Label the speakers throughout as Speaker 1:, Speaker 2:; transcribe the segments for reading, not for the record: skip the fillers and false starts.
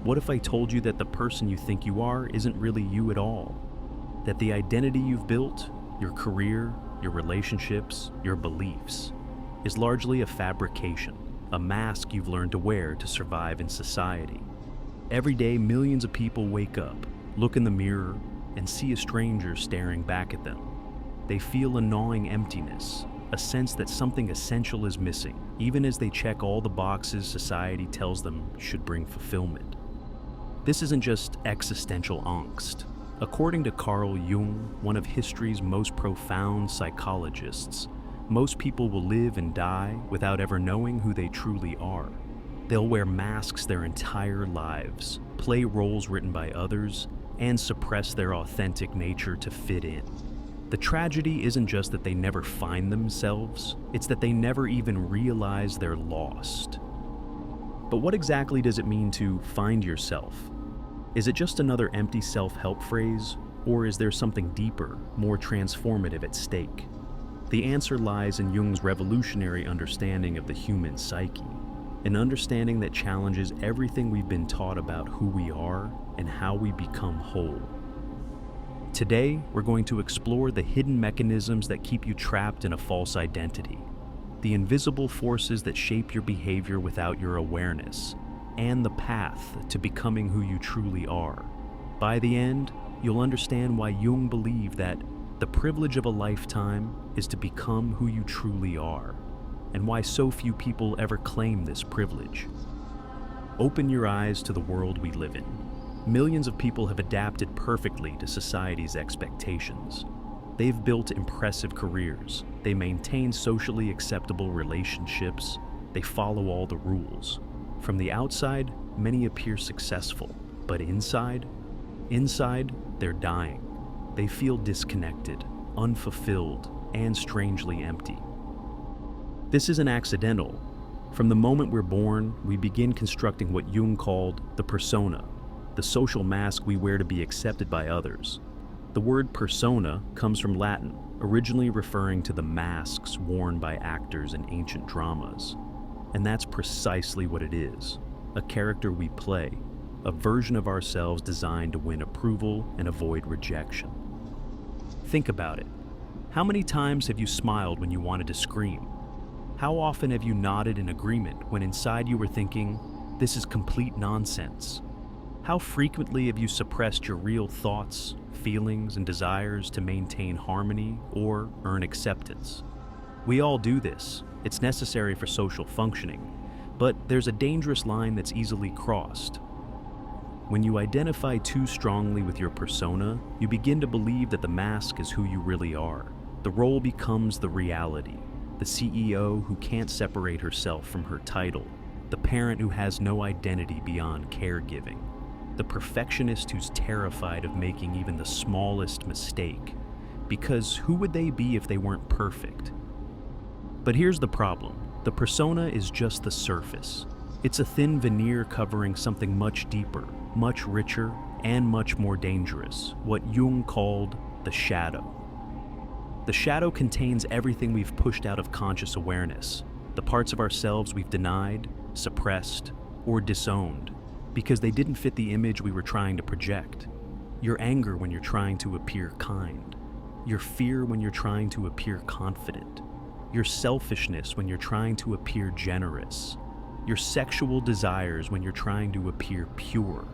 Speaker 1: What if I told you that the person you think you are isn't really you at all? That the identity you've built, your career, your relationships, your beliefs, is largely a fabrication, a mask you've learned to wear to survive in society. Every day, millions of people wake up, look in the mirror, and see a stranger staring back at them. They feel a gnawing emptiness, a sense that something essential is missing, even as they check all the boxes society tells them should bring fulfillment. This isn't just existential angst. According to Carl Jung, one of history's most profound psychologists, most people will live and die without ever knowing who they truly are. They'll wear masks their entire lives, play roles written by others, and suppress their authentic nature to fit in. The tragedy isn't just that they never find themselves, it's that they never even realize they're lost. But what exactly does it mean to find yourself? Is it just another empty self-help phrase, or is there something deeper, more transformative at stake? The answer lies in Jung's revolutionary understanding of the human psyche, an understanding that challenges everything we've been taught about who we are and how we become whole. Today, we're going to explore the hidden mechanisms that keep you trapped in a false identity, the invisible forces that shape your behavior without your awareness, and the path to becoming who you truly are. By the end, you'll understand why Jung believed that the privilege of a lifetime is to become who you truly are, and why so few people ever claim this privilege. Open your eyes to the world we live in. Millions of people have adapted perfectly to society's expectations. They've built impressive careers, they maintain socially acceptable relationships, they follow all the rules. From the outside, many appear successful, but inside, they're dying. They feel disconnected, unfulfilled, and strangely empty. This isn't accidental. From the moment we're born, we begin constructing what Jung called the persona, the social mask we wear to be accepted by others. The word persona comes from Latin, originally referring to the masks worn by actors in ancient dramas. And that's precisely what it is, a character we play, a version of ourselves designed to win approval and avoid rejection. Think about it. How many times have you smiled when you wanted to scream? How often have you nodded in agreement when inside you were thinking, this is complete nonsense? How frequently have you suppressed your real thoughts, feelings, and desires to maintain harmony or earn acceptance? We all do this. It's necessary for social functioning, but there's a dangerous line that's easily crossed. When you identify too strongly with your persona, you begin to believe that the mask is who you really are. The role becomes the reality. The CEO who can't separate herself from her title, the parent who has no identity beyond caregiving, the perfectionist who's terrified of making even the smallest mistake, because who would they be if they weren't perfect? But here's the problem. The persona is just the surface. It's a thin veneer covering something much deeper, much richer, and much more dangerous, what Jung called the shadow. The shadow contains everything we've pushed out of conscious awareness, the parts of ourselves we've denied, suppressed, or disowned, because they didn't fit the image we were trying to project. Your anger when you're trying to appear kind, your fear when you're trying to appear confident, your selfishness when you're trying to appear generous, your sexual desires when you're trying to appear pure.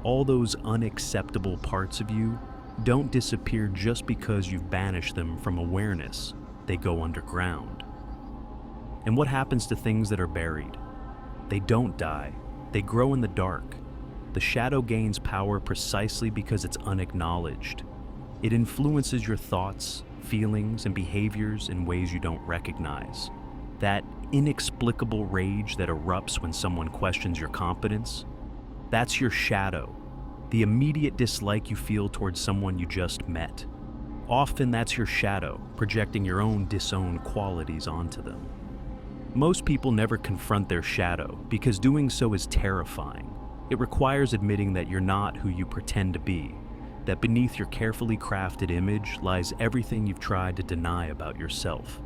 Speaker 1: All those unacceptable parts of you don't disappear just because you've banished them from awareness. They go underground. And what happens to things that are buried? They don't die. They grow in the dark. The shadow gains power precisely because it's unacknowledged. It influences your thoughts, feelings, and behaviors in ways you don't recognize. That inexplicable rage that erupts when someone questions your competence, that's your shadow. The immediate dislike you feel towards someone you just met. Often that's your shadow, projecting your own disowned qualities onto them. Most people never confront their shadow because doing so is terrifying. It requires admitting that you're not who you pretend to be, that beneath your carefully crafted image lies everything you've tried to deny about yourself.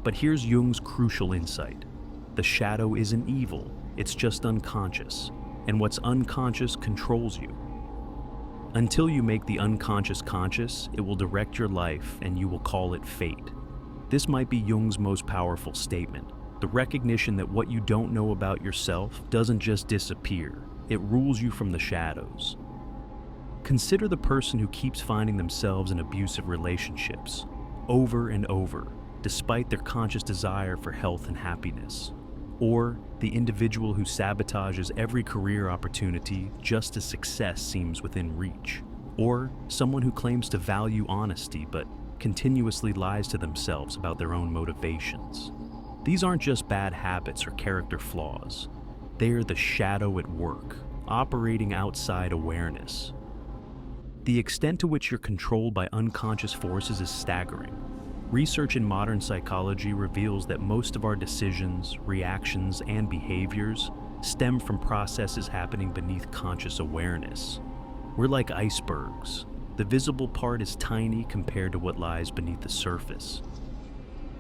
Speaker 1: But here's Jung's crucial insight. The shadow isn't evil, it's just unconscious. and what's unconscious controls you. Until you make the unconscious conscious, it will direct your life and you will call it fate. This might be Jung's most powerful statement, the recognition that what you don't know about yourself doesn't just disappear, it rules you from the shadows. Consider the person who keeps finding themselves in abusive relationships, over and over, despite their conscious desire for health and happiness. Or the individual who sabotages every career opportunity just as success seems within reach. Or someone who claims to value honesty but continuously lies to themselves about their own motivations. These aren't just bad habits or character flaws. They are the shadow at work, operating outside awareness. The extent to which you're controlled by unconscious forces is staggering. Research in modern psychology reveals that most of our decisions, reactions, and behaviors stem from processes happening beneath conscious awareness. We're like icebergs. The visible part is tiny compared to what lies beneath the surface.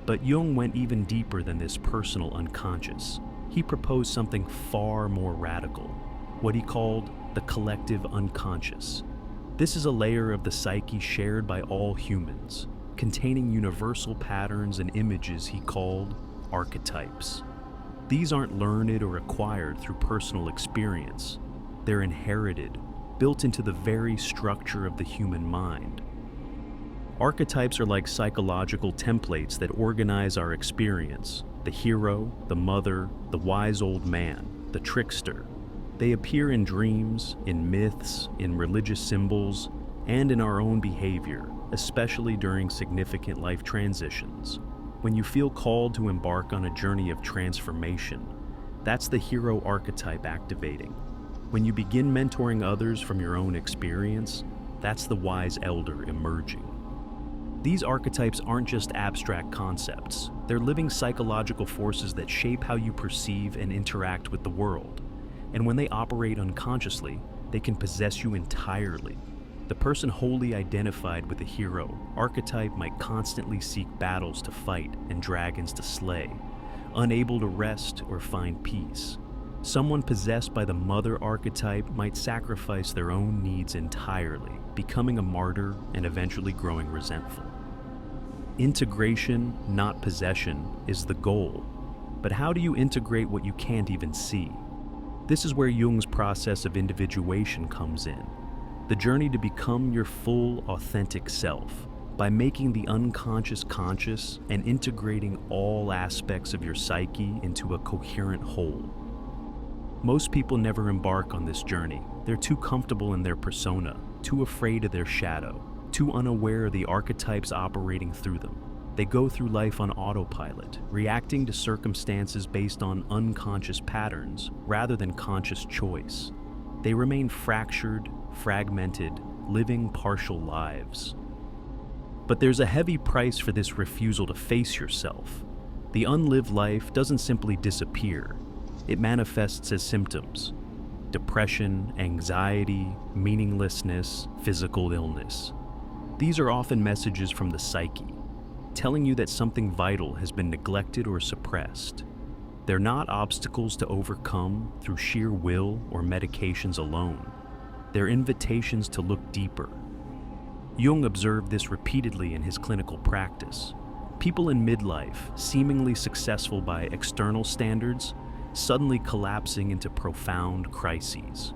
Speaker 1: But Jung went even deeper than this personal unconscious. He proposed something far more radical, what he called the collective unconscious. This is a layer of the psyche shared by all humans, containing universal patterns and images he called archetypes. These aren't learned or acquired through personal experience. They're inherited, built into the very structure of the human mind. Archetypes are like psychological templates that organize our experience. The hero, the mother, the wise old man, the trickster. They appear in dreams, in myths, in religious symbols, and in our own behavior, especially during significant life transitions. When you feel called to embark on a journey of transformation, that's the hero archetype activating. When you begin mentoring others from your own experience, that's the wise elder emerging. These archetypes aren't just abstract concepts. They're living psychological forces that shape how you perceive and interact with the world. And when they operate unconsciously, they can possess you entirely. The person wholly identified with a hero archetype might constantly seek battles to fight and dragons to slay, unable to rest or find peace. Someone possessed by the mother archetype might sacrifice their own needs entirely, becoming a martyr and eventually growing resentful. Integration, not possession, is the goal. But how do you integrate what you can't even see? This is where Jung's process of individuation comes in. The journey to become your full, authentic self, by making the unconscious conscious and integrating all aspects of your psyche into a coherent whole. Most people never embark on this journey. They're too comfortable in their persona, too afraid of their shadow, too unaware of the archetypes operating through them. They go through life on autopilot, reacting to circumstances based on unconscious patterns rather than conscious choice. They remain fractured, fragmented, living partial lives. But there's a heavy price for this refusal to face yourself. The unlived life doesn't simply disappear. It manifests as symptoms: depression, anxiety, meaninglessness, physical illness. These are often messages from the psyche, telling you that something vital has been neglected or suppressed. They're not obstacles to overcome through sheer will or medications alone. They're invitations to look deeper. Jung observed this repeatedly in his clinical practice. People in midlife, seemingly successful by external standards, suddenly collapsing into profound crises.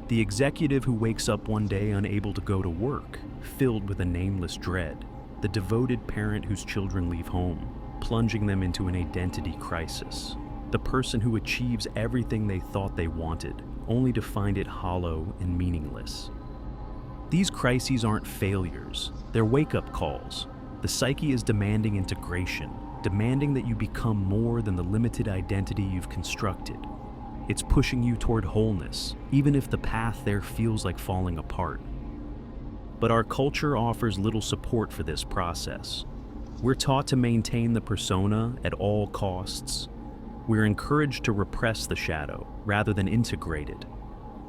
Speaker 1: The executive who wakes up one day unable to go to work, filled with a nameless dread. The devoted parent whose children leave home, plunging them into an identity crisis. The person who achieves everything they thought they wanted, only to find it hollow and meaningless. These crises aren't failures, they're wake-up calls. The psyche is demanding integration, demanding that you become more than the limited identity you've constructed. It's pushing you toward wholeness, even if the path there feels like falling apart. But our culture offers little support for this process. We're taught to maintain the persona at all costs. We're encouraged to repress the shadow rather than integrate it.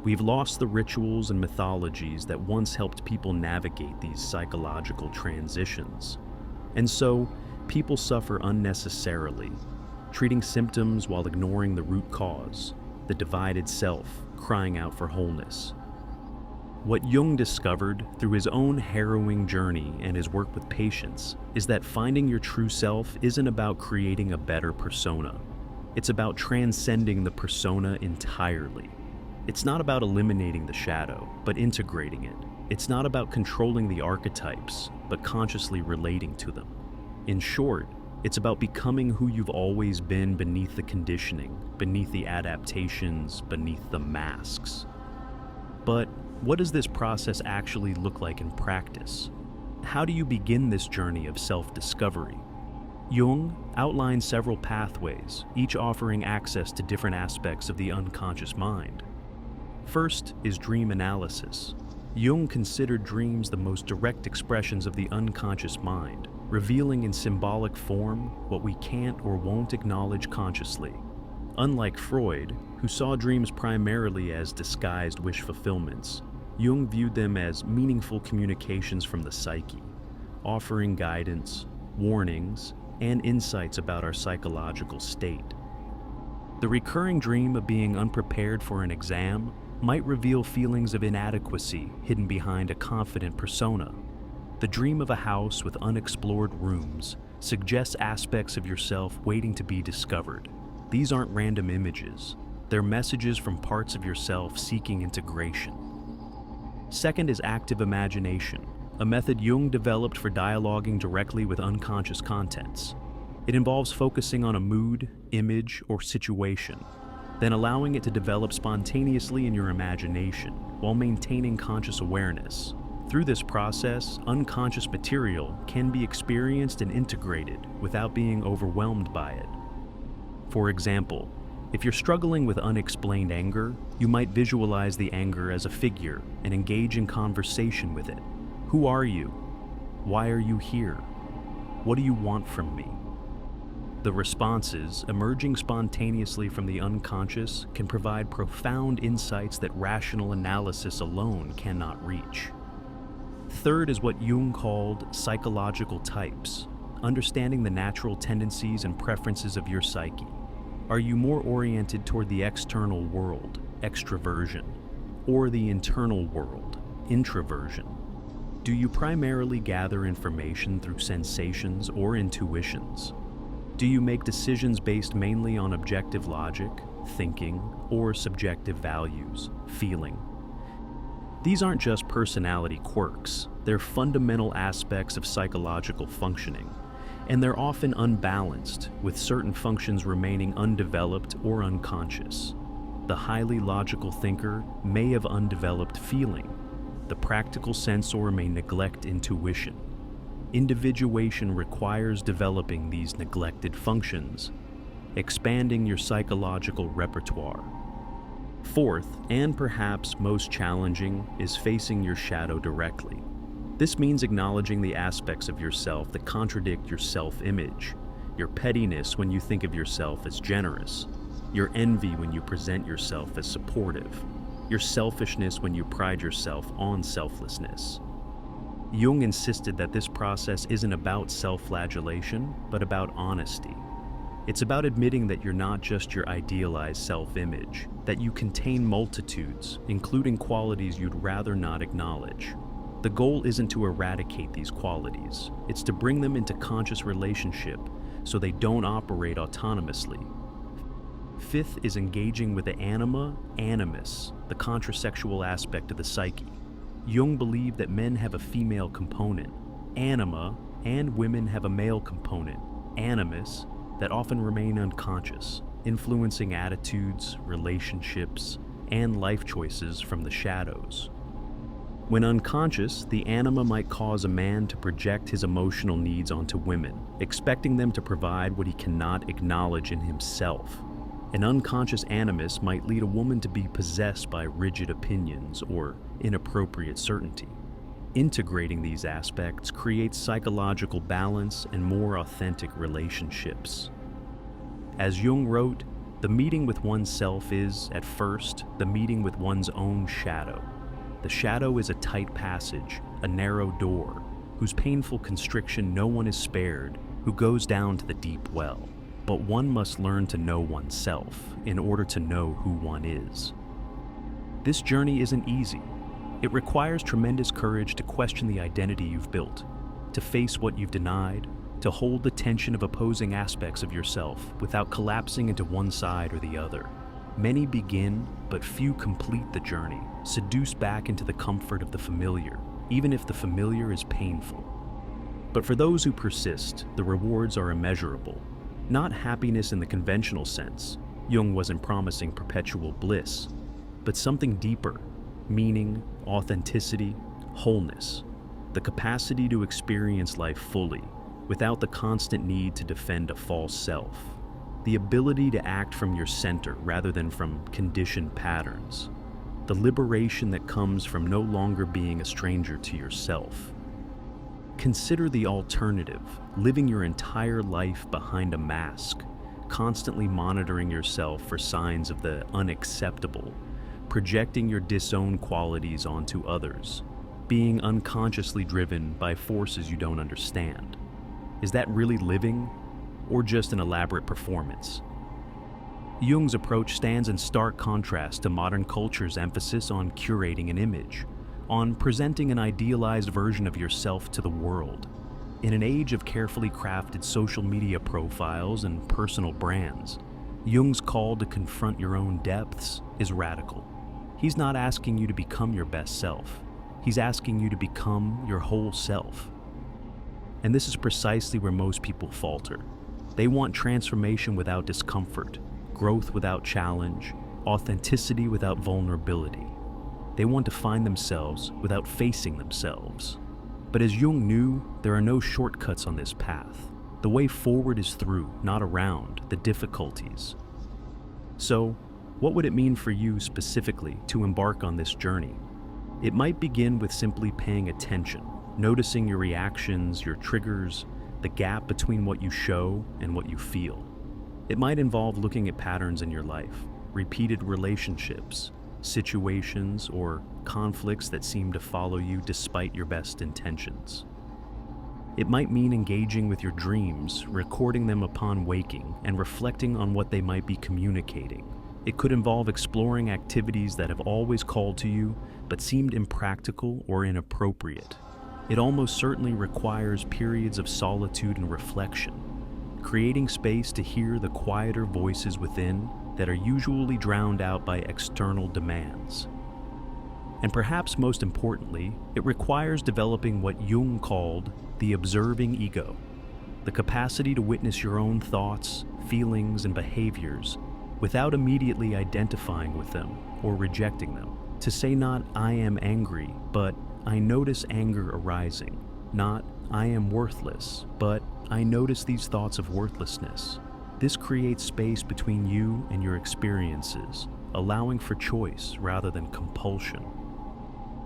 Speaker 1: We've lost the rituals and mythologies that once helped people navigate these psychological transitions. And so, people suffer unnecessarily, treating symptoms while ignoring the root cause. the divided self, crying out for wholeness. What Jung discovered through his own harrowing journey and his work with patients is that finding your true self isn't about creating a better persona. It's about transcending the persona entirely. It's not about eliminating the shadow, but integrating it. It's not about controlling the archetypes, but consciously relating to them. In short, it's about becoming who you've always been beneath the conditioning, beneath the adaptations, beneath the masks. But what does this process actually look like in practice? How do you begin this journey of self-discovery? Jung outlines several pathways, each offering access to different aspects of the unconscious mind. First is dream analysis. Jung considered dreams the most direct expressions of the unconscious mind, revealing in symbolic form what we can't or won't acknowledge consciously. Unlike Freud, who saw dreams primarily as disguised wish fulfillments, Jung viewed them as meaningful communications from the psyche, offering guidance, warnings, and insights about our psychological state. The recurring dream of being unprepared for an exam might reveal feelings of inadequacy hidden behind a confident persona. The dream of a house with unexplored rooms suggests aspects of yourself waiting to be discovered. These aren't random images. They're messages from parts of yourself seeking integration. Second is active imagination, a method Jung developed for dialoguing directly with unconscious contents. It involves focusing on a mood, image, or situation, then allowing it to develop spontaneously in your imagination while maintaining conscious awareness. Through this process, unconscious material can be experienced and integrated without being overwhelmed by it. For example, if you're struggling with unexplained anger, you might visualize the anger as a figure and engage in conversation with it. Who are you? Why are you here? What do you want from me? The responses, emerging spontaneously from the unconscious, can provide profound insights that rational analysis alone cannot reach. Third is what Jung called psychological types, understanding the natural tendencies and preferences of your psyche. Are you more oriented toward the external world, extraversion, or the internal world, introversion? Do you primarily gather information through sensations or intuitions? Do you make decisions based mainly on objective logic, thinking, or subjective values, feeling? These aren't just personality quirks, they're fundamental aspects of psychological functioning, and they're often unbalanced, with certain functions remaining undeveloped or unconscious. The highly logical thinker may have undeveloped feeling. The practical sensor may neglect intuition. Individuation requires developing these neglected functions, expanding your psychological repertoire. Fourth, and perhaps most challenging, is facing your shadow directly. This means acknowledging the aspects of yourself that contradict your self-image, your pettiness when you think of yourself as generous, your envy when you present yourself as supportive, your selfishness when you pride yourself on selflessness. Jung insisted that this process isn't about self-flagellation, but about honesty. It's about admitting that you're not just your idealized self-image, that you contain multitudes, including qualities you'd rather not acknowledge. The goal isn't to eradicate these qualities, it's to bring them into conscious relationship so they don't operate autonomously. Fifth is engaging with the anima, animus, the contrasexual aspect of the psyche. Jung believed that men have a female component, anima, and women have a male component, animus, that often remain unconscious, influencing attitudes, relationships, and life choices from the shadows. When unconscious, the anima might cause a man to project his emotional needs onto women, expecting them to provide what he cannot acknowledge in himself. An unconscious animus might lead a woman to be possessed by rigid opinions or inappropriate certainty. Integrating these aspects creates psychological balance and more authentic relationships. As Jung wrote, the meeting with oneself is, at first, the meeting with one's own shadow. The shadow is a tight passage, a narrow door, whose painful constriction no one is spared, who goes down to the deep well. but one must learn to know oneself in order to know who one is. This journey isn't easy. It requires tremendous courage to question the identity you've built, to face what you've denied, to hold the tension of opposing aspects of yourself without collapsing into one side or the other. Many begin, but few complete the journey, seduced back into the comfort of the familiar, even if the familiar is painful. But for those who persist, the rewards are immeasurable. Not happiness in the conventional sense. Jung wasn't promising perpetual bliss, but something deeper: meaning, authenticity, wholeness, the capacity to experience life fully, without the constant need to defend a false self, the ability to act from your center rather than from conditioned patterns, the liberation that comes from no longer being a stranger to yourself. Consider the alternative: living your entire life behind a mask, constantly monitoring yourself for signs of the unacceptable, projecting your disowned qualities onto others, being unconsciously driven by forces you don't understand. Is that really living, or just an elaborate performance? Jung's approach stands in stark contrast to modern culture's emphasis on curating an image, on presenting an idealized version of yourself to the world. In an age of carefully crafted social media profiles and personal brands, Jung's call to confront your own depths is radical. He's not asking you to become your best self. He's asking you to become your whole self. And this is precisely where most people falter. They want transformation without discomfort, growth without challenge, authenticity without vulnerability. They want to find themselves without facing themselves. But as Jung knew, there are no shortcuts on this path. The way forward is through, not around, the difficulties. So, what would it mean for you specifically to embark on this journey? It might begin with simply paying attention, noticing your reactions, your triggers, the gap between what you show and what you feel. It might involve looking at patterns in your life, repeated relationships, situations, or conflicts that seem to follow you despite your best intentions. It might mean engaging with your dreams, recording them upon waking, and reflecting on what they might be communicating. It could involve exploring activities that have always called to you, but seemed impractical or inappropriate. It almost certainly requires periods of solitude and reflection, creating space to hear the quieter voices within that are usually drowned out by external demands. And perhaps most importantly, it requires developing what Jung called the observing ego, the capacity to witness your own thoughts, feelings, and behaviors without immediately identifying with them or rejecting them. To say not "I am angry," but "I notice anger arising," not "I am worthless," but "I notice these thoughts of worthlessness." This creates space between you and your experiences, allowing for choice rather than compulsion.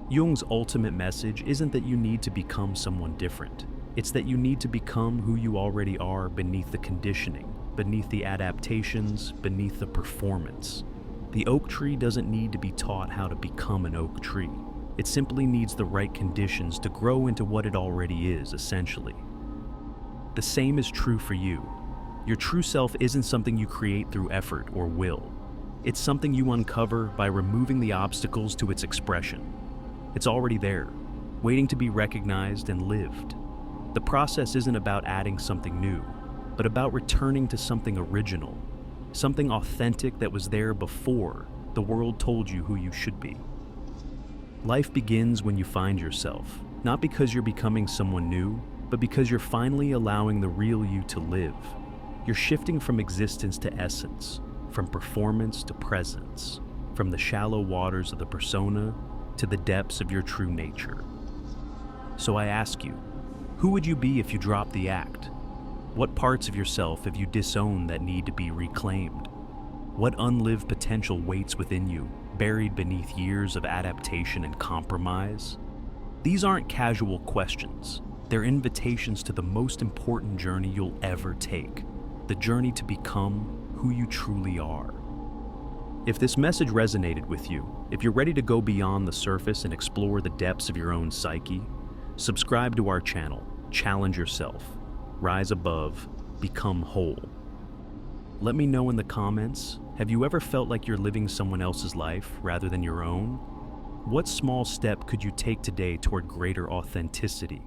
Speaker 1: Jung's ultimate message isn't that you need to become someone different. It's that you need to become who you already are beneath the conditioning, beneath the adaptations, beneath the performance. The oak tree doesn't need to be taught how to become an oak tree. It simply needs the right conditions to grow into what it already is, essentially. The same is true for you. Your true self isn't something you create through effort or will. It's something you uncover by removing the obstacles to its expression. It's already there, waiting to be recognized and lived. The process isn't about adding something new, but about returning to something original, something authentic that was there before the world told you who you should be. Life begins when you find yourself, not because you're becoming someone new, but because you're finally allowing the real you to live. You're shifting from existence to essence, from performance to presence, from the shallow waters of the persona to the depths of your true nature. So I ask you, who would you be if you dropped the act? What parts of yourself have you disowned that need to be reclaimed? What unlived potential waits within you, buried beneath years of adaptation and compromise? These aren't casual questions. They're invitations to the most important journey you'll ever take, the journey to become who you truly are. If this message resonated with you, if you're ready to go beyond the surface and explore the depths of your own psyche, subscribe to our channel, challenge yourself, rise above, become whole. Let me know in the comments, have you ever felt like you're living someone else's life rather than your own? What small step could you take today toward greater authenticity?